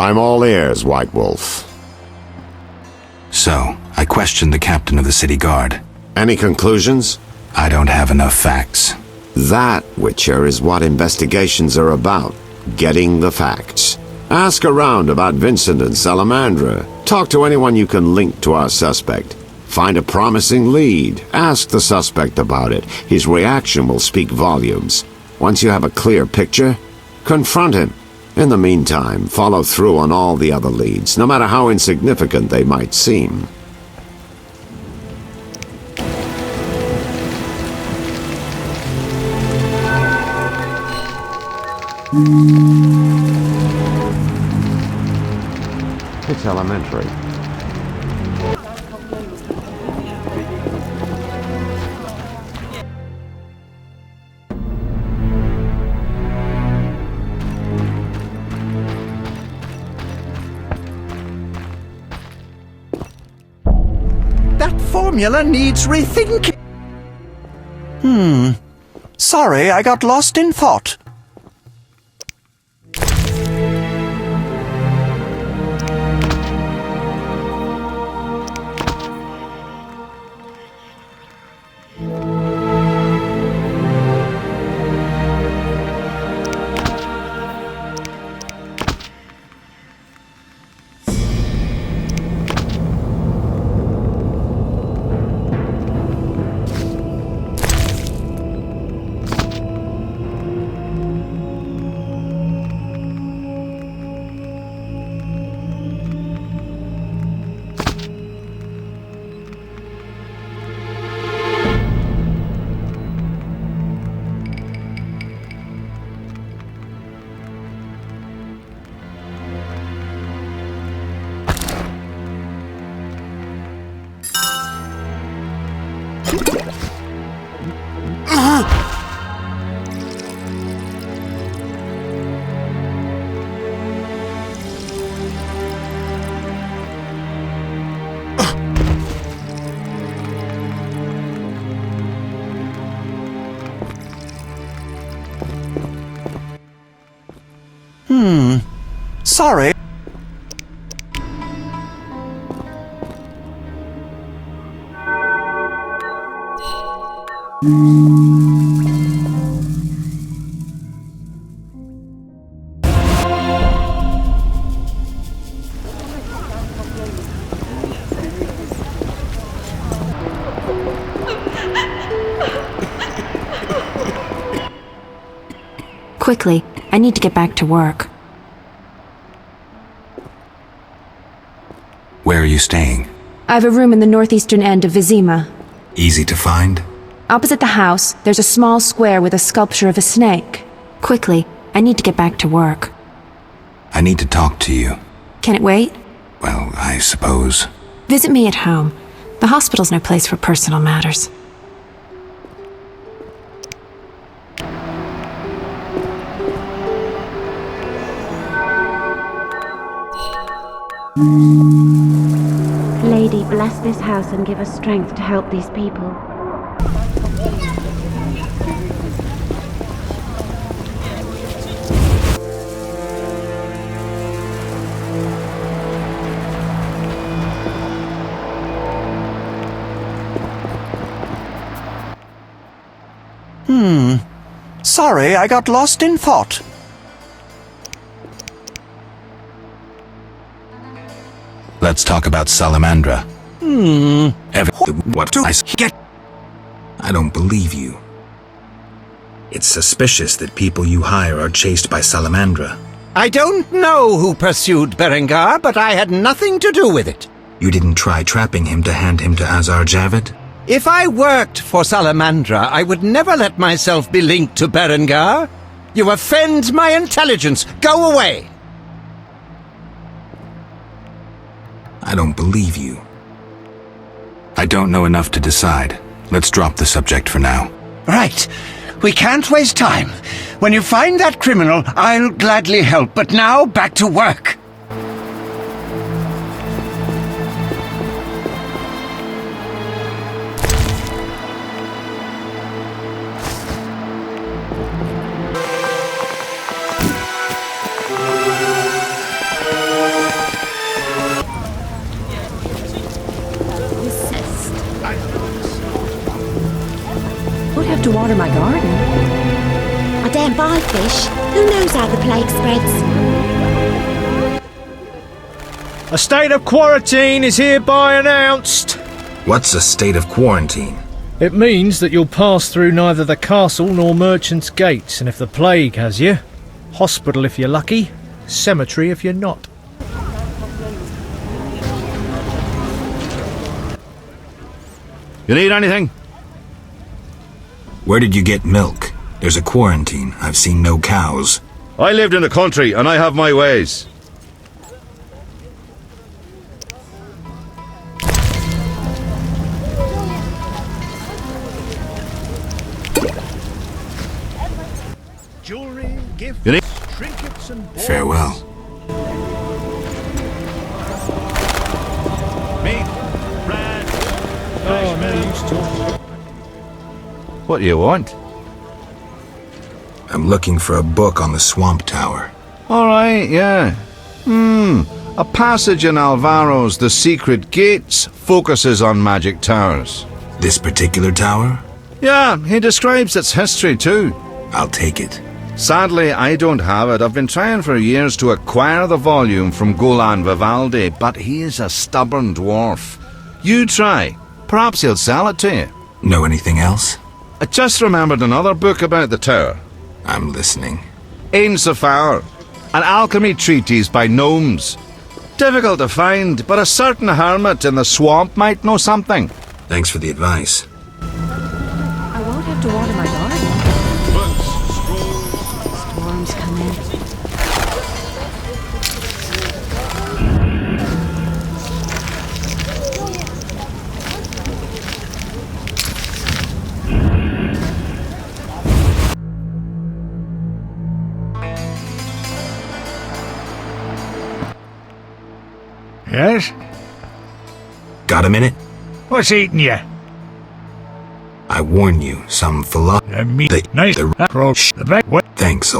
I'm all ears, White Wolf. So, I questioned the captain of the city guard. Any conclusions? I don't have enough facts. That, Witcher, is what investigations are about. Getting the facts. Ask around about Vincent and Salamandra. Talk to anyone you can link to our suspect. Find a promising lead. Ask the suspect about it. His reaction will speak volumes. Once you have a clear picture, confront him. In the meantime, follow through on all the other leads, no matter how insignificant they might seem. It's elementary. That formula needs rethinking. Sorry, I got lost in thought. Sorry. Quickly, I need to get back to work. Where are you staying? I have a room in the northeastern end of Vizima. Easy to find? Opposite the house, there's a small square with a sculpture of a snake. Quickly, I need to get back to work. I need to talk to you. Can it wait? Well, I suppose. Visit me at home. The hospital's no place for personal matters. Lady, bless this house and give us strength to help these people. Sorry, I got lost in thought. Let's talk about Salamandra. What do I get? I don't believe you. It's suspicious that people you hire are chased by Salamandra. I don't know who pursued Berengar, but I had nothing to do with it. You didn't try trapping him to hand him to Azar Javid? If I worked for Salamandra, I would never let myself be linked to Berengar. You offend my intelligence. Go away! I don't believe you. I don't know enough to decide. Let's drop the subject for now. Right. We can't waste time. When you find that criminal, I'll gladly help. But now, back to work. water my garden. I daren't buy fish. Who knows how the plague spreads? A state of quarantine is hereby announced. What's a state of quarantine? It means that you'll pass through neither the castle nor merchant's gates, and if the plague has you, hospital if you're lucky, cemetery if you're not. You need anything? Where did you get milk? There's a quarantine. I've seen no cows. I lived in the country and I have my ways. Jewelry, gifts, You need- trinkets and balls. Farewell. Meat, bread, What do you want? I'm looking for a book on the Swamp Tower. Alright, yeah. A passage in Alvaro's The Secret Gates focuses on magic towers. This particular tower? Yeah, he describes its history too. I'll take it. Sadly, I don't have it. I've been trying for years to acquire the volume from Golan Vivaldi, but he is a stubborn dwarf. You try. Perhaps he'll sell it to you. Know anything else? I just remembered another book about the tower. I'm listening. Ain Safar, an alchemy treatise by gnomes. Difficult to find, but a certain hermit in the swamp might know something. Thanks for the advice. I won't have to water my garden. Storms come in. Yes? Got a minute? What's eating you? I warn you, some The meat, nice, the back, what? Thanks,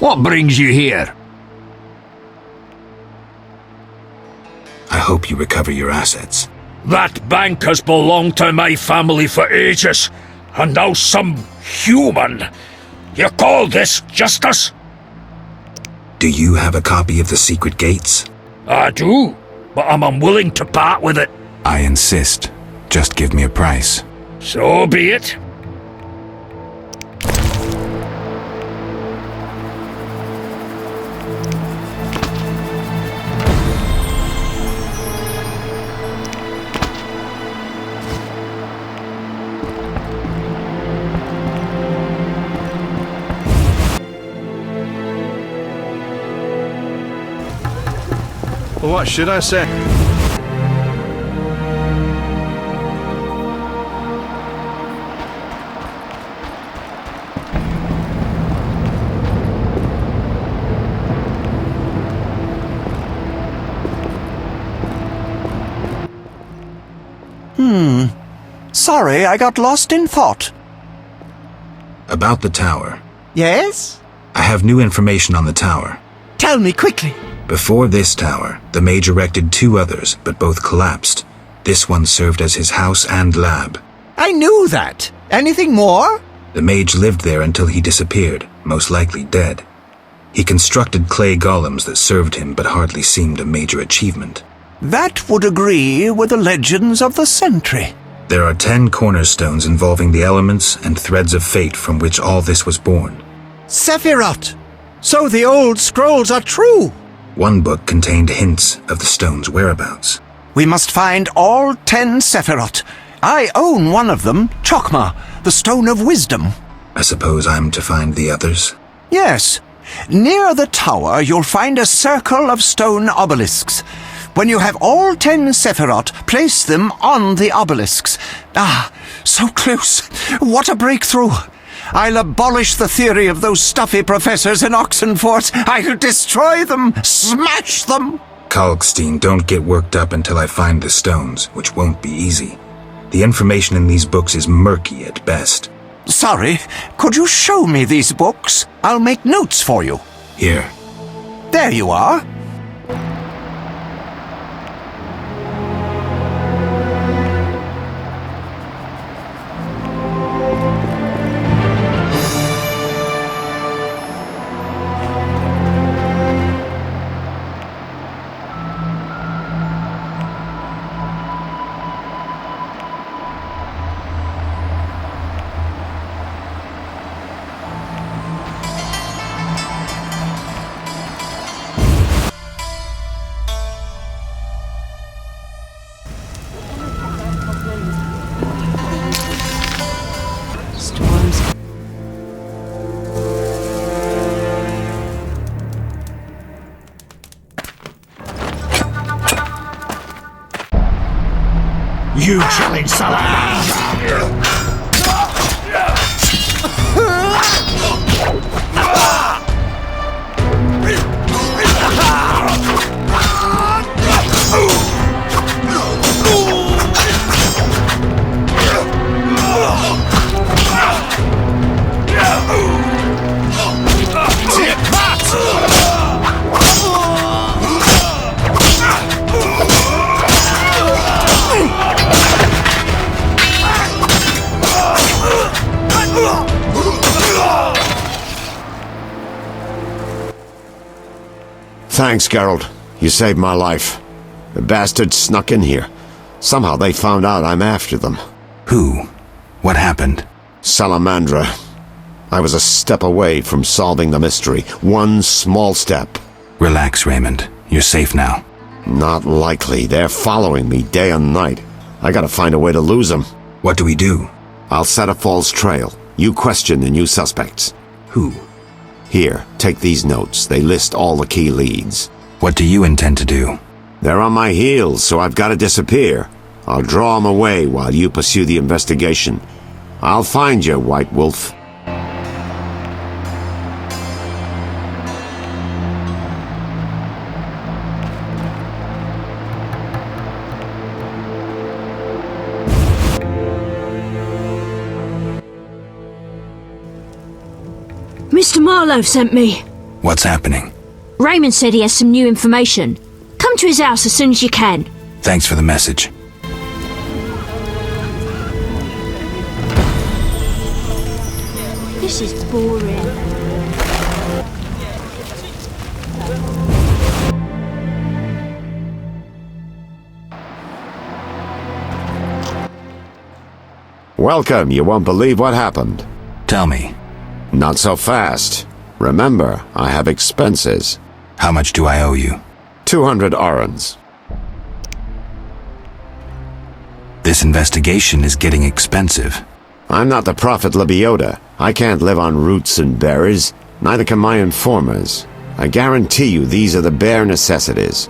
What brings you here? I hope you recover your assets. That bank has belonged to my family for ages, and now some human. You call this justice? Do you have a copy of The Secret Gates? I do, but I'm unwilling to part with it. I insist. Just give me a price. So be it. What should I say? Sorry, I got lost in thought. About the tower. Yes? I have new information on the tower. Tell me quickly. Before this tower, the mage erected two others, but both collapsed. This one served as his house and lab. I knew that. Anything more? The mage lived there until he disappeared, most likely dead. He constructed clay golems that served him but hardly seemed a major achievement. That would agree with the legends of the century. There are 10 cornerstones involving the elements and threads of fate from which all this was born. Sephiroth! So the old scrolls are true! One book contained hints of the stone's whereabouts. We must find all 10 Sephiroth. I own one of them, Chokmah, the Stone of Wisdom. I suppose I'm to find the others? Yes. Near the tower, you'll find a circle of stone obelisks. When you have all 10 Sephiroth, place them on the obelisks. Ah, so close. What a breakthrough. I'll abolish the theory of those stuffy professors in Oxenfort. I'll destroy them, smash them. Kalkstein, don't get worked up until I find the stones, which won't be easy. The information in these books is murky at best. Sorry, could you show me these books? I'll make notes for you. Here. There you are. You challenge Salamander! Thanks, Geralt. You saved my life. The bastards snuck in here. Somehow they found out I'm after them. Who? What happened? Salamandra. I was a step away from solving the mystery. One small step. Relax, Raymond. You're safe now. Not likely. They're following me day and night. I gotta find a way to lose them. What do we do? I'll set a false trail. You question the new suspects. Who? Here, take these notes. They list all the key leads. What do you intend to do? They're on my heels, so I've got to disappear. I'll draw them away while you pursue the investigation. I'll find you, White Wolf. Mr. Marlowe sent me. What's happening? Raymond said he has some new information. Come to his house as soon as you can. Thanks for the message. This is boring. Welcome. You won't believe what happened. Tell me, Not so fast. Remember, I have expenses. how much do I owe you? 200 orens. This investigation is getting expensive. I'm not the Prophet Lebioda. I can't live on roots and berries. Neither can my informers. I guarantee you these are the bare necessities.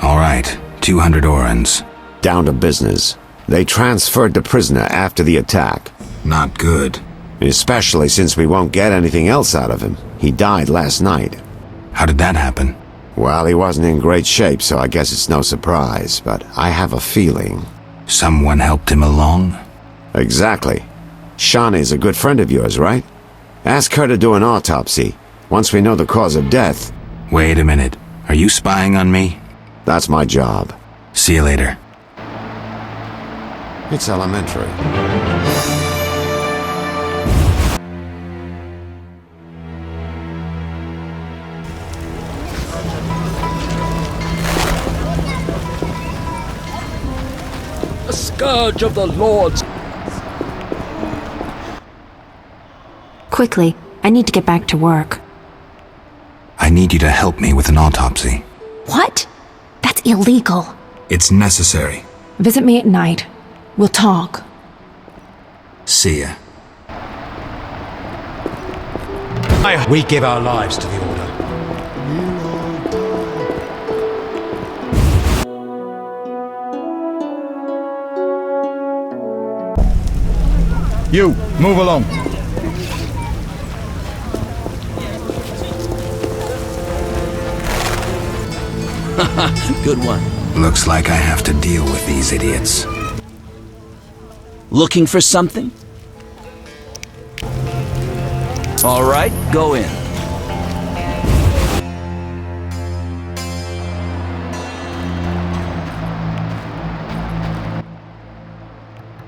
All right, 200 orens. Down to business. They transferred the prisoner after the attack. Not good. Especially since we won't get anything else out of him. He died last night. How did that happen? Well, he wasn't in great shape, so I guess it's no surprise, but I have a feeling. Someone helped him along? Exactly. Shawnee's a good friend of yours, right? Ask her to do an autopsy, once we know the cause of death. Wait a minute. Are you spying on me? That's my job. See you later. It's elementary. The scourge of the Lords. Quickly, I need to get back to work. I need you to help me with an autopsy. What? That's illegal. It's necessary. Visit me at night. We'll talk. See ya. We give our lives to the Order. You, move along. Good one. Looks like I have to deal with these idiots. Looking for something? All right, go in.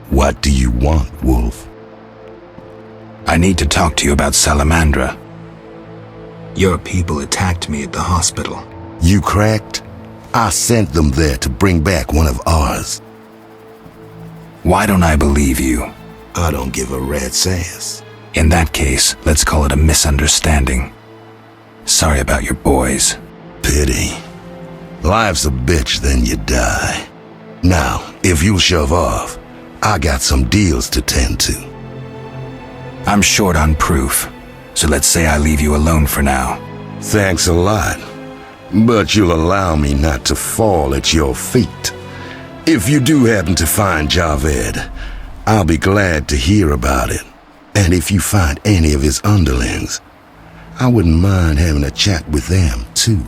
What do you want, Wolf? I need to talk to you about Salamandra. Your people attacked me at the hospital. You cracked? I sent them there to bring back one of ours. Why don't I believe you? I don't give a rat's ass. In that case, let's call it a misunderstanding. Sorry about your boys. Pity. Life's a bitch, then you die. Now, if you'll shove off, I got some deals to tend to. I'm short on proof, so let's say I leave you alone for now. Thanks a lot. But you'll allow me not to fall at your feet. If you do happen to find Javed, I'll be glad to hear about it. And if you find any of his underlings, I wouldn't mind having a chat with them, too.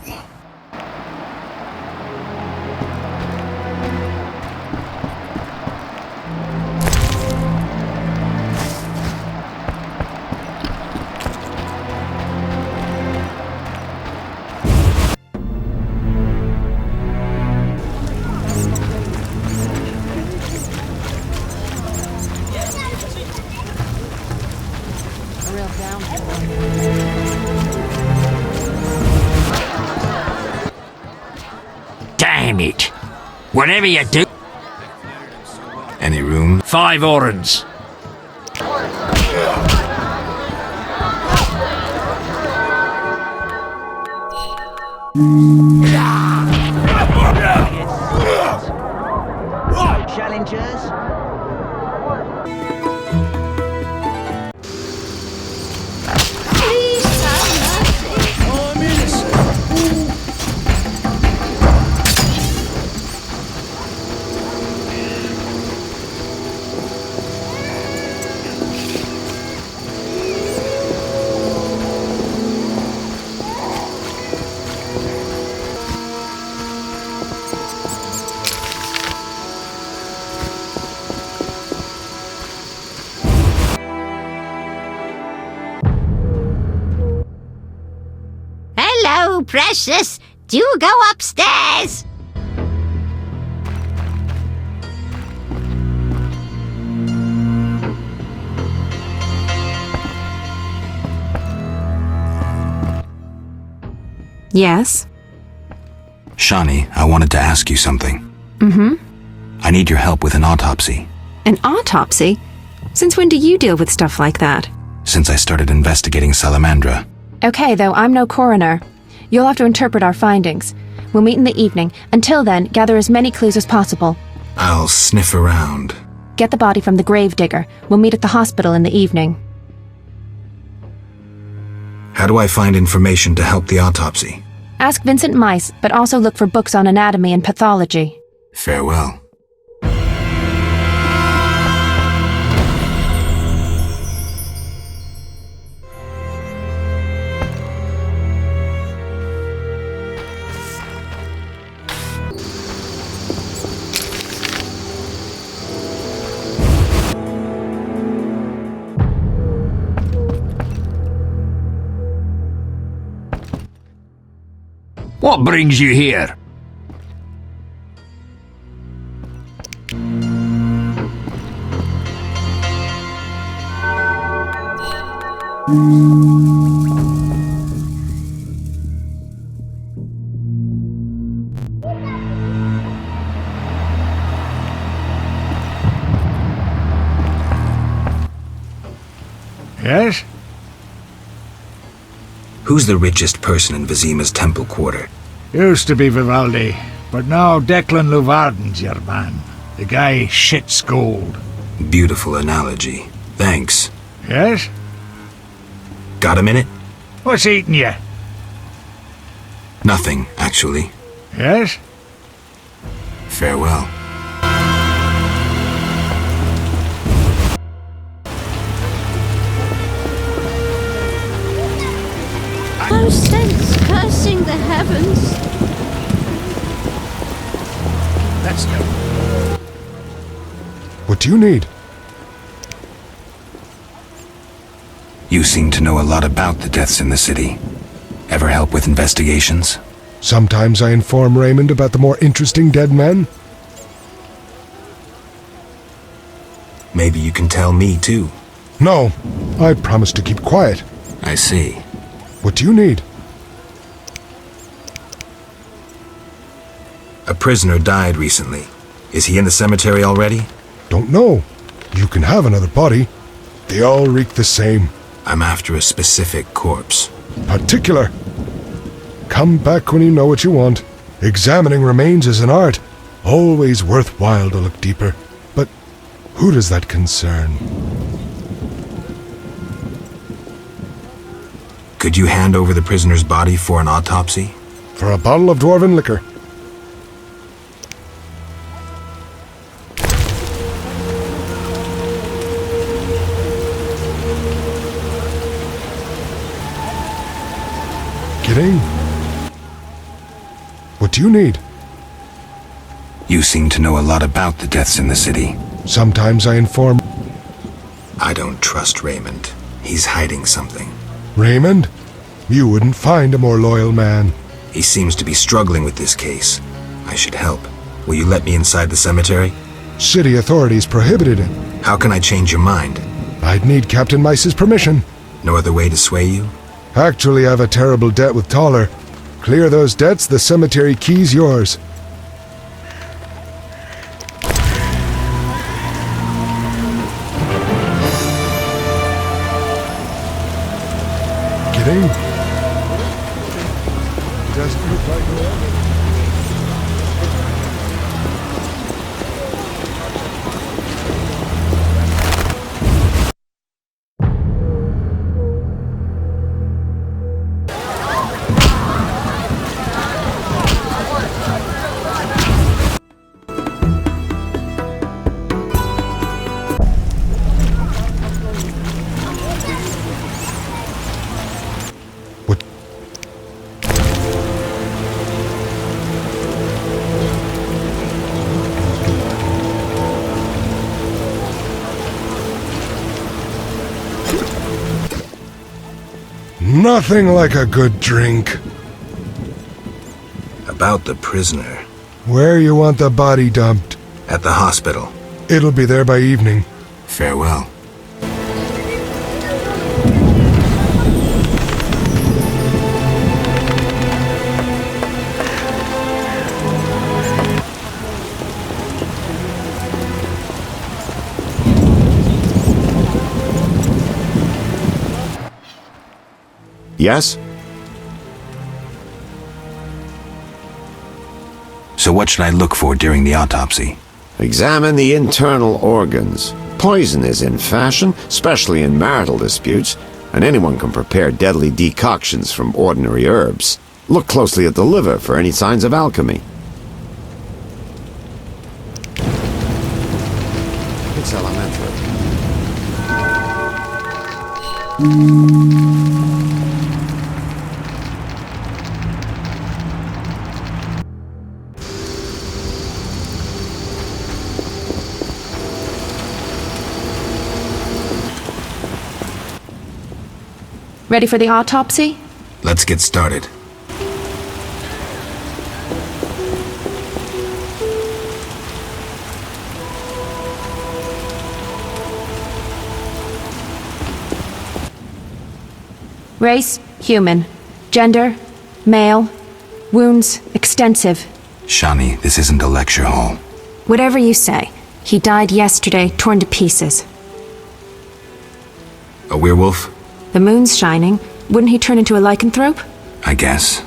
Damn it! Whatever you do... Any room? 5 orens. Challengers? Please have mercy. I'm innocent. Hello, precious. Do go upstairs. Yes? Shani, I wanted to ask you something. Mm-hmm. I need your help with an autopsy. An autopsy? Since when do you deal with stuff like that? Since I started investigating Salamandra. Okay, though, I'm no coroner. You'll have to interpret our findings. We'll meet in the evening. Until then, gather as many clues as possible. I'll sniff around. Get the body from the gravedigger. We'll meet at the hospital in the evening. How do I find information to help the autopsy? Ask Vincent Mice, but also look for books on anatomy and pathology. Farewell. What brings you here? Yes? Who's the richest person in Vizima's temple quarter? Used to be Vivaldi, but now Declan Luvarden's your man. The guy shits gold. Beautiful analogy. Thanks. Yes? Got a minute? What's eating you? Nothing, actually. Yes? Farewell. No sense cursing the heavens. Let's go. What do you need? You seem to know a lot about the deaths in the city. Ever help with investigations? Sometimes I inform Raymond about the more interesting dead men. Maybe you can tell me too. No, I promise to keep quiet. I see. What do you need? A prisoner died recently. Is he in the cemetery already? Don't know. You can have another body. They all reek the same. I'm after a specific corpse. Particular. Come back when you know what you want. Examining remains is an art. Always worthwhile to look deeper. But who does that concern? Could you hand over the prisoner's body for an autopsy? For a bottle of dwarven liquor. Get in. What do you need? You seem to know a lot about the deaths in the city. Sometimes I inform... I don't trust Raymond. He's hiding something. Raymond? You wouldn't find a more loyal man. He seems to be struggling with this case. I should help. Will you let me inside the cemetery? City authorities prohibited it. How can I change your mind? I'd need Captain Mice's permission. No other way to sway you? Actually, I've a terrible debt with Toller. Clear those debts, the cemetery key's yours. Get in. Doesn't look like a... Nothing like a good drink. About the prisoner. Where you want the body dumped? At the hospital. It'll be there by evening. Farewell. Yes? So what should I look for during the autopsy? Examine the internal organs. Poison is in fashion, especially in marital disputes, and anyone can prepare deadly decoctions from ordinary herbs. Look closely at the liver for any signs of alchemy. It's elementary. Ready for the autopsy? Let's get started. Race, human. Gender, male. Wounds, extensive. Shani, this isn't a lecture hall. Whatever you say. He died yesterday, torn to pieces. A werewolf? The moon's shining. Wouldn't he turn into a lycanthrope? I guess.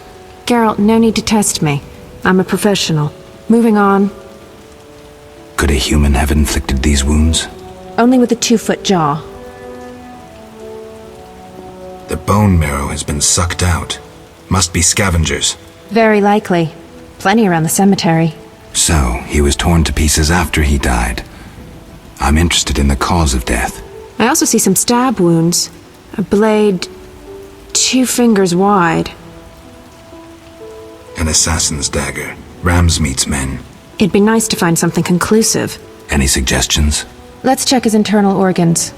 Geralt, no need to test me. I'm a professional. Moving on. Could a human have inflicted these wounds? Only with a 2-foot jaw. The bone marrow has been sucked out. Must be scavengers. Very likely. Plenty around the cemetery. So, he was torn to pieces after he died. I'm interested in the cause of death. I also see some stab wounds. A blade 2 fingers wide. An assassin's dagger. Ramsmeat's men. It'd be nice to find something conclusive. Any suggestions? Let's check his internal organs.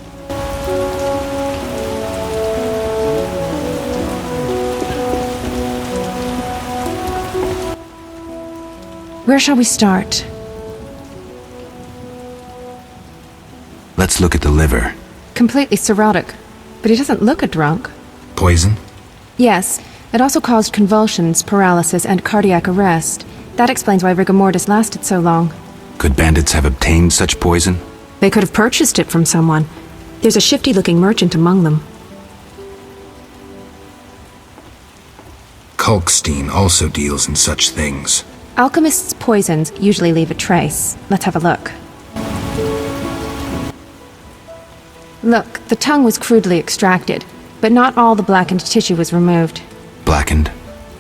Where shall we start? Let's look at the liver. Completely cirrhotic. But he doesn't look a drunk. Poison? Yes. It also caused convulsions, paralysis, and cardiac arrest. That explains why rigor mortis lasted so long. Could bandits have obtained such poison? They could have purchased it from someone. There's a shifty-looking merchant among them. Kalkstein also deals in such things. Alchemists' poisons usually leave a trace. Let's have a look. Look, the tongue was crudely extracted. but not all the blackened tissue was removed. Blackened?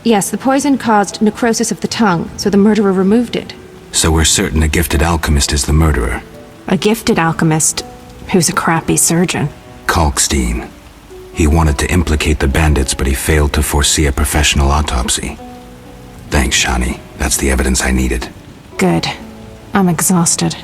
Yes, the poison caused necrosis of the tongue, so the murderer removed it. So we're certain a gifted alchemist is the murderer. A gifted alchemist who's a crappy surgeon. Kalkstein. He wanted to implicate the bandits, but he failed to foresee a professional autopsy. Thanks, Shani. That's the evidence I needed. Good. I'm exhausted.